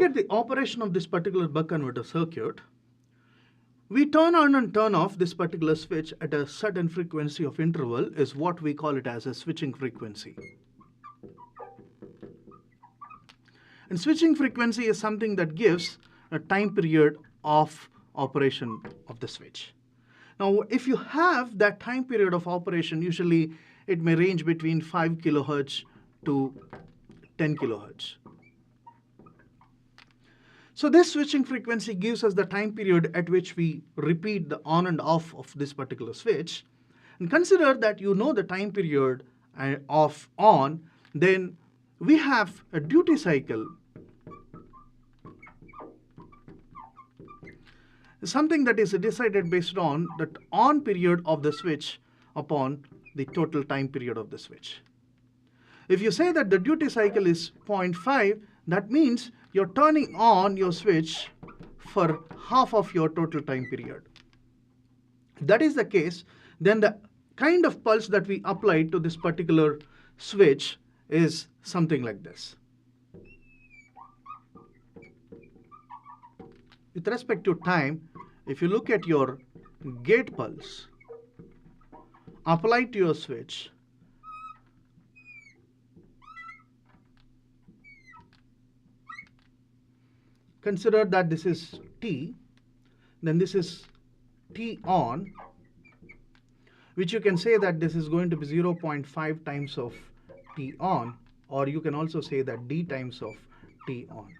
At the operation of this particular buck converter circuit, we turn on and turn off this particular switch at a certain frequency of interval is what we call it as a switching frequency. And switching frequency is something that gives a time period of operation of the switch. Now, if you have that time period of operation, usually it may range between 5 kilohertz to 10 kilohertz. So this switching frequency gives us the time period at which we repeat the on and off of this particular switch. And consider that you know the time period of on, then we have a duty cycle, something that is decided based on the on period of the switch upon the total time period of the switch. If you say that the duty cycle is 0.5, that means you're turning on your switch for half of your total time period. If that is the case, then the kind of pulse that we apply to this particular switch is something like this. With respect to time, if you look at your gate pulse applied to your switch, consider that this is T, then this is T on, which you can say that this is going to be 0.5 times of T on, or you can also say that D times of T on.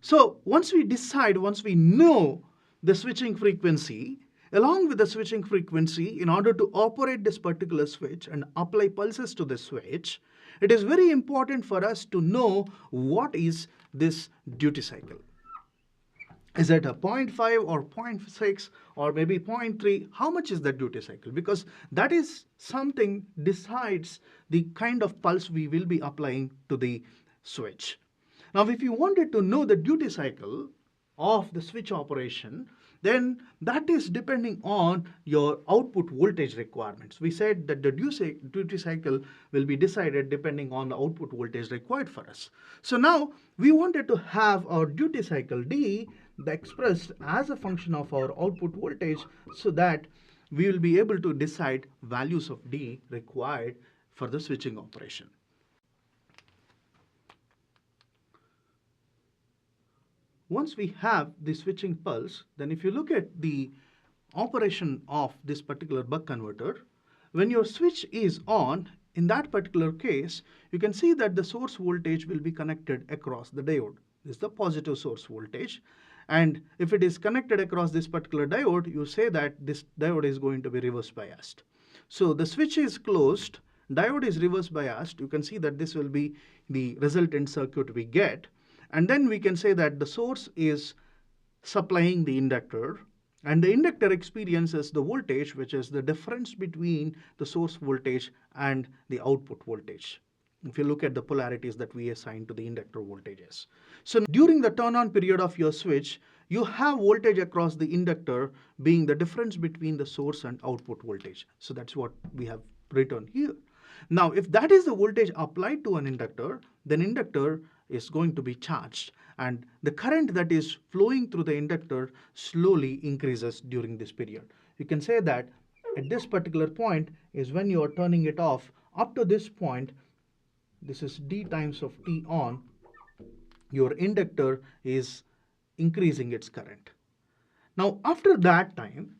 So once we know the switching frequency, along with the switching frequency, in order to operate this particular switch and apply pulses to the switch, it is very important for us to know what is this duty cycle. Is it a 0.5 or 0.6 or maybe 0.3? How much is the duty cycle? Because that is something decides the kind of pulse we will be applying to the switch. Now, if you wanted to know the duty cycle of the switch operation, then that is depending on your output voltage requirements. We said that the duty cycle will be decided depending on the output voltage required for us. So now we wanted to have our duty cycle D expressed as a function of our output voltage so that we will be able to decide values of D required for the switching operation. Once we have the switching pulse, then if you look at the operation of this particular buck converter, when your switch is on, in that particular case, you can see that the source voltage will be connected across the diode. This is the positive source voltage. And if it is connected across this particular diode, you say that this diode is going to be reverse biased. So the switch is closed, diode is reverse biased. You can see that this will be the resultant circuit we get. And then we can say that the source is supplying the inductor, and the inductor experiences the voltage, which is the difference between the source voltage and the output voltage. If you look at the polarities that we assign to the inductor voltages. So during the turn-on period of your switch, you have voltage across the inductor being the difference between the source and output voltage. So that's what we have written here. Now, if that is the voltage applied to an inductor, then inductor is going to be charged, and the current that is flowing through the inductor slowly increases during this period. You can say that at this particular point is when you are turning it off. Up to this point, this is D times of T on, your inductor is increasing its current. Now, after that time,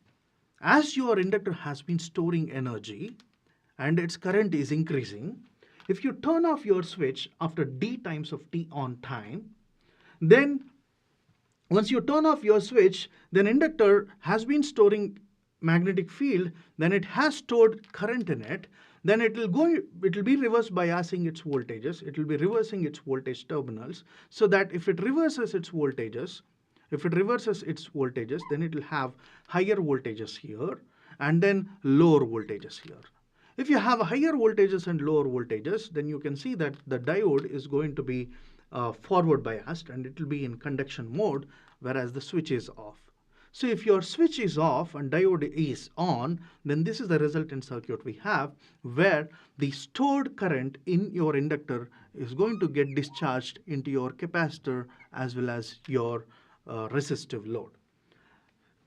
as your inductor has been storing energy and its current is increasing, if you turn off your switch after D times of T on time, then once you turn off your switch, then inductor has been storing magnetic field, then it has stored current in it, then it will be reverse biasing its voltages, it will be reversing its voltage terminals, so that if it reverses its voltages, then it will have higher voltages here and then lower voltages here. If you have higher voltages and lower voltages, then you can see that the diode is going to be forward biased and it will be in conduction mode, whereas the switch is off. So if your switch is off and diode is on, then this is the resultant circuit we have, where the stored current in your inductor is going to get discharged into your capacitor as well as your resistive load.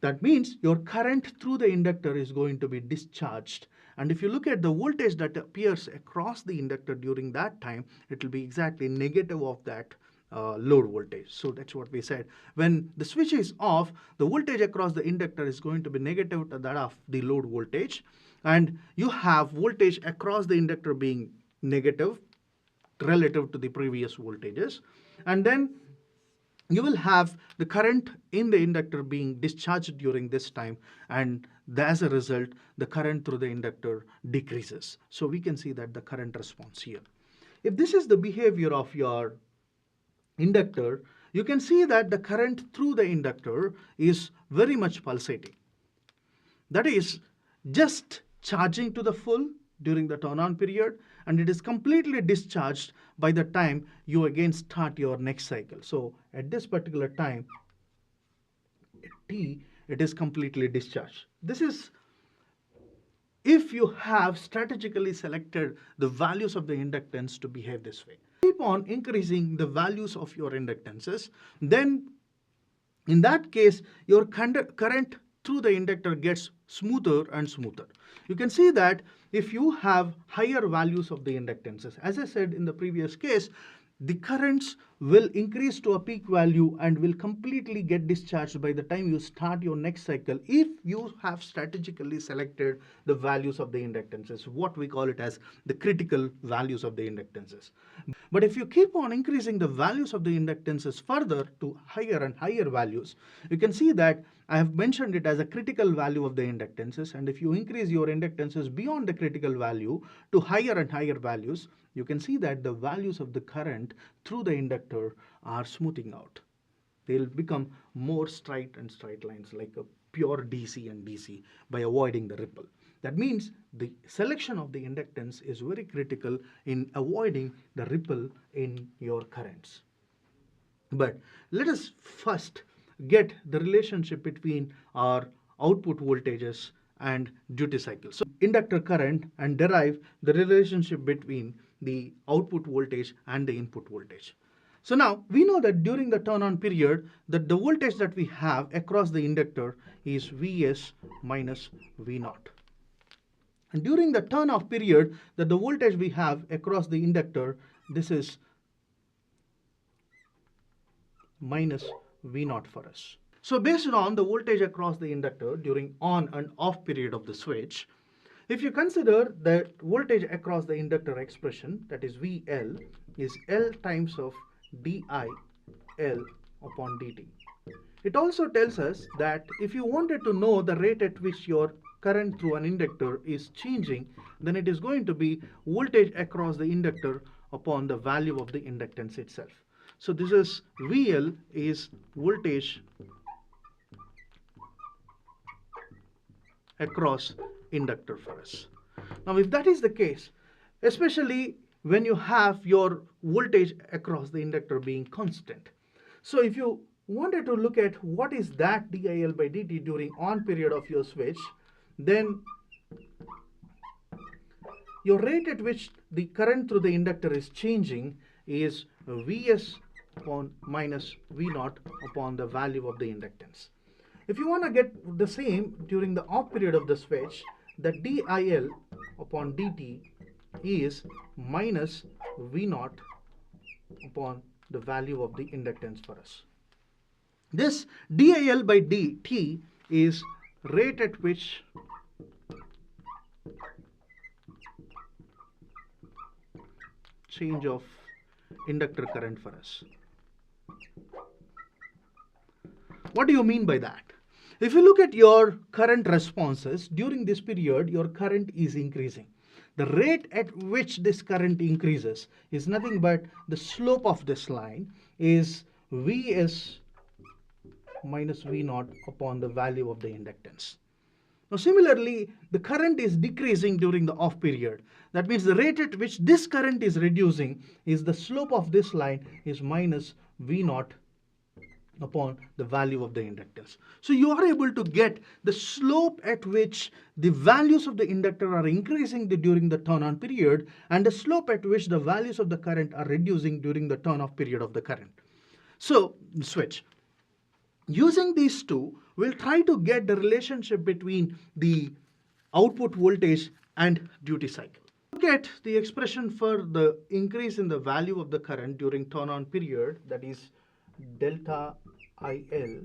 That means your current through the inductor is going to be discharged. And if you look at the voltage that appears across the inductor during that time, it will be exactly negative of that load voltage. So that's what we said. When the switch is off, the voltage across the inductor is going to be negative to that of the load voltage. And you have voltage across the inductor being negative relative to the previous voltages. And then you will have the current in the inductor being discharged during this time, and as a result, the current through the inductor decreases. So we can see that the current response here. If this is the behavior of your inductor, you can see that the current through the inductor is very much pulsating. That is just charging to the full during the turn-on period, and it is completely discharged by the time you again start your next cycle. So at this particular time, T, it is completely discharged. This is if you have strategically selected the values of the inductance to behave this way. Keep on increasing the values of your inductances, then in that case, your current through the inductor gets smoother and smoother. You can see that if you have higher values of the inductances, as I said in the previous case, the currents will increase to a peak value and will completely get discharged by the time you start your next cycle if you have strategically selected the values of the inductances, what we call it as the critical values of the inductances. But if you keep on increasing the values of the inductances further to higher and higher values, you can see that I have mentioned it as a critical value of the inductances, and if you increase your inductances beyond the critical value to higher and higher values, you can see that the values of the current through the inductor are smoothing out. They'll become more straight and straight lines like a pure DC and DC by avoiding the ripple. That means the selection of the inductance is very critical in avoiding the ripple in your currents. But let us first get the relationship between our output voltages and duty cycle. So inductor current and derive the relationship between the output voltage and the input voltage. So now we know that during the turn-on period that the voltage that we have across the inductor is Vs minus V0. And during the turn-off period that the voltage we have across the inductor, this is minus V0 for us. So based on the voltage across the inductor during on and off period of the switch, if you consider that voltage across the inductor expression, that is VL, is L times of DIL upon dt. It also tells us that if you wanted to know the rate at which your current through an inductor is changing, then it is going to be voltage across the inductor upon the value of the inductance itself. So this is VL is voltage across inductor for us. Now if that is the case, especially when you have your voltage across the inductor being constant. So if you wanted to look at what is that DIL by dt during on period of your switch, then your rate at which the current through the inductor is changing is Vs upon minus V0 upon the value of the inductance. If you want to get the same during the off period of the switch, the DIL upon dt is minus V0 upon the value of the inductance for us. This DIL by dt is rate at which change of inductor current for us. What do you mean by that? If you look at your current responses, during this period, your current is increasing. The rate at which this current increases is nothing but the slope of this line is Vs minus V0 upon the value of the inductance. Now similarly, the current is decreasing during the off period. That means the rate at which this current is reducing is the slope of this line is minus V0 upon the value of the inductance. So you are able to get the slope at which the values of the inductor are increasing during the turn-on period, and the slope at which the values of the current are reducing during the turn-off period of the current. So switch. Using these two, we'll try to get the relationship between the output voltage and duty cycle. Look at the expression for the increase in the value of the current during turn-on period, that is delta IL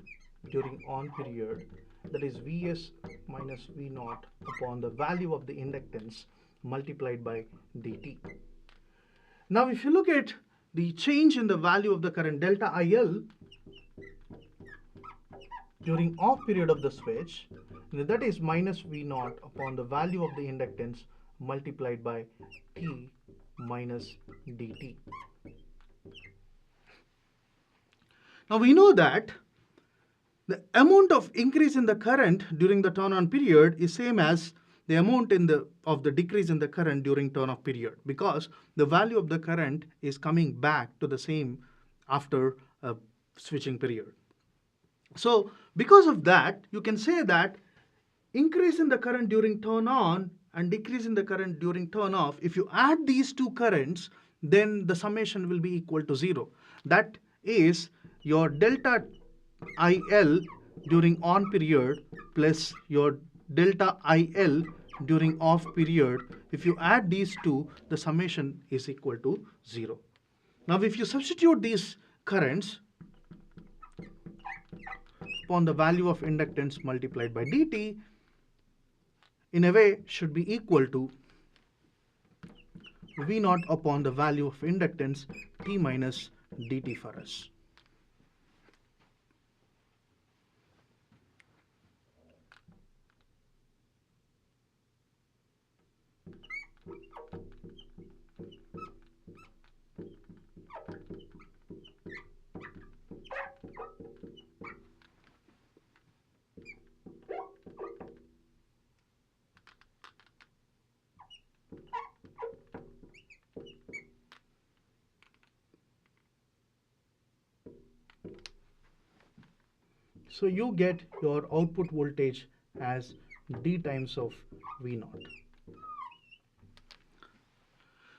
during on period, that is Vs minus V naught upon the value of the inductance multiplied by dt. Now if you look at the change in the value of the current delta IL during off period of the switch, that is minus V naught upon the value of the inductance multiplied by T minus dt. Now we know that the amount of increase in the current during the turn-on period is same as the amount of the decrease in the current during turn-off period, because the value of the current is coming back to the same after a switching period. So because of that, you can say that increase in the current during turn on and decrease in the current during turn off, if you add these two currents, then the summation will be equal to 0. That is your delta IL during on period plus your delta IL during off period. If you add these two, the summation is equal to 0. Now if you substitute these currents upon the value of inductance multiplied by dt, in a way should be equal to V naught upon the value of inductance T minus dt for us. So you get your output voltage as D times of V naught.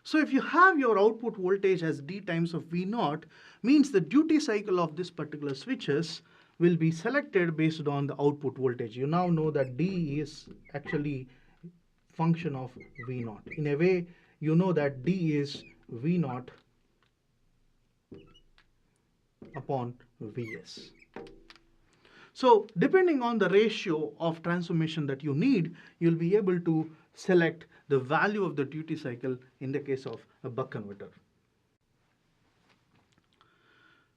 So if you have your output voltage as D times of V naught, means the duty cycle of this particular switches will be selected based on the output voltage. You now know that D is actually function of V naught. In a way, you know that D is V naught upon Vs. So depending on the ratio of transformation that you need, you'll be able to select the value of the duty cycle in the case of a buck converter.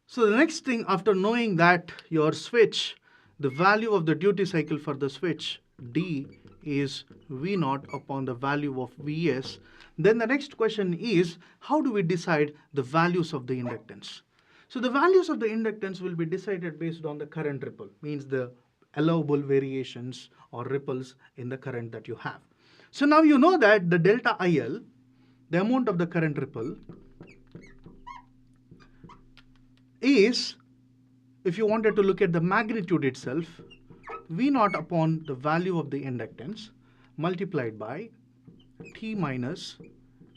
So the next thing, after knowing that your switch, the value of the duty cycle for the switch D is V naught upon the value of Vs, then the next question is, how do we decide the values of the inductance? So the values of the inductance will be decided based on the current ripple, means the allowable variations or ripples in the current that you have. So now you know that the delta IL, the amount of the current ripple, is, if you wanted to look at the magnitude itself, V naught upon the value of the inductance multiplied by T minus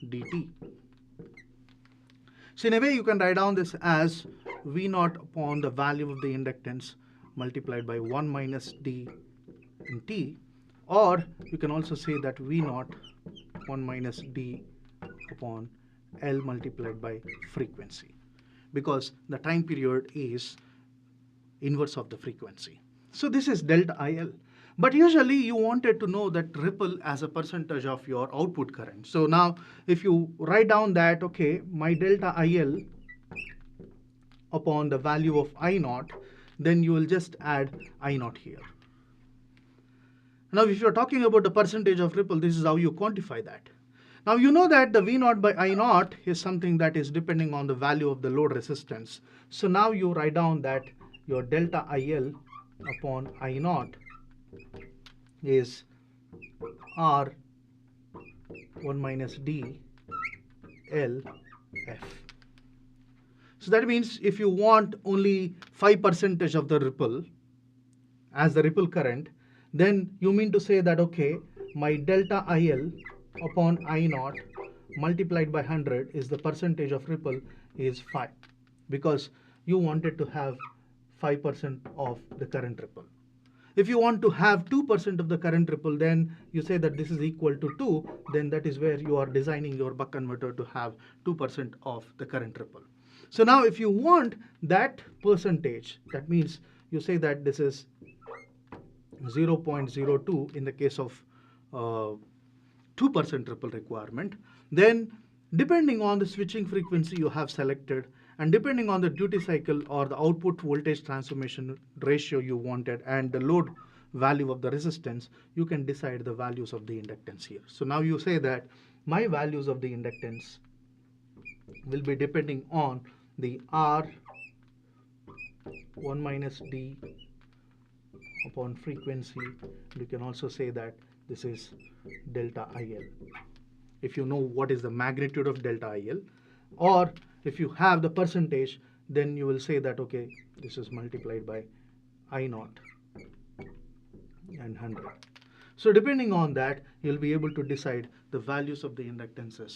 dt. So in a way you can write down this as V naught upon the value of the inductance multiplied by 1 minus d in T, or you can also say that V naught 1 minus d upon L multiplied by frequency, because the time period is inverse of the frequency. So this is delta IL. But usually you wanted to know that ripple as a percentage of your output current. So now if you write down that, okay, my delta IL upon the value of I naught, then you will just add I naught here. Now if you're talking about the percentage of ripple, this is how you quantify that. Now you know that the V naught by I naught is something that is depending on the value of the load resistance. So now you write down that your delta IL upon I naught is R 1 minus D L F. So that means if you want only 5% of the ripple as the ripple current, then you mean to say that, okay, my delta IL upon I naught multiplied by 100 is the percentage of ripple is 5, because you wanted to have 5% of the current ripple. If you want to have 2% of the current ripple, then you say that this is equal to 2, then that is where you are designing your buck converter to have 2% of the current ripple. So now if you want that percentage, that means you say that this is 0.02 in the case of 2% ripple requirement, then depending on the switching frequency you have selected and depending on the duty cycle or the output voltage transformation ratio you wanted and the load value of the resistance, you can decide the values of the inductance here. So now you say that my values of the inductance will be depending on the R 1 minus D upon frequency. You can also say that this is delta IL, if you know what is the magnitude of delta IL, or if you have the percentage, then you will say that, okay, this is multiplied by I naught and 100. So depending on that, you'll be able to decide the values of the inductances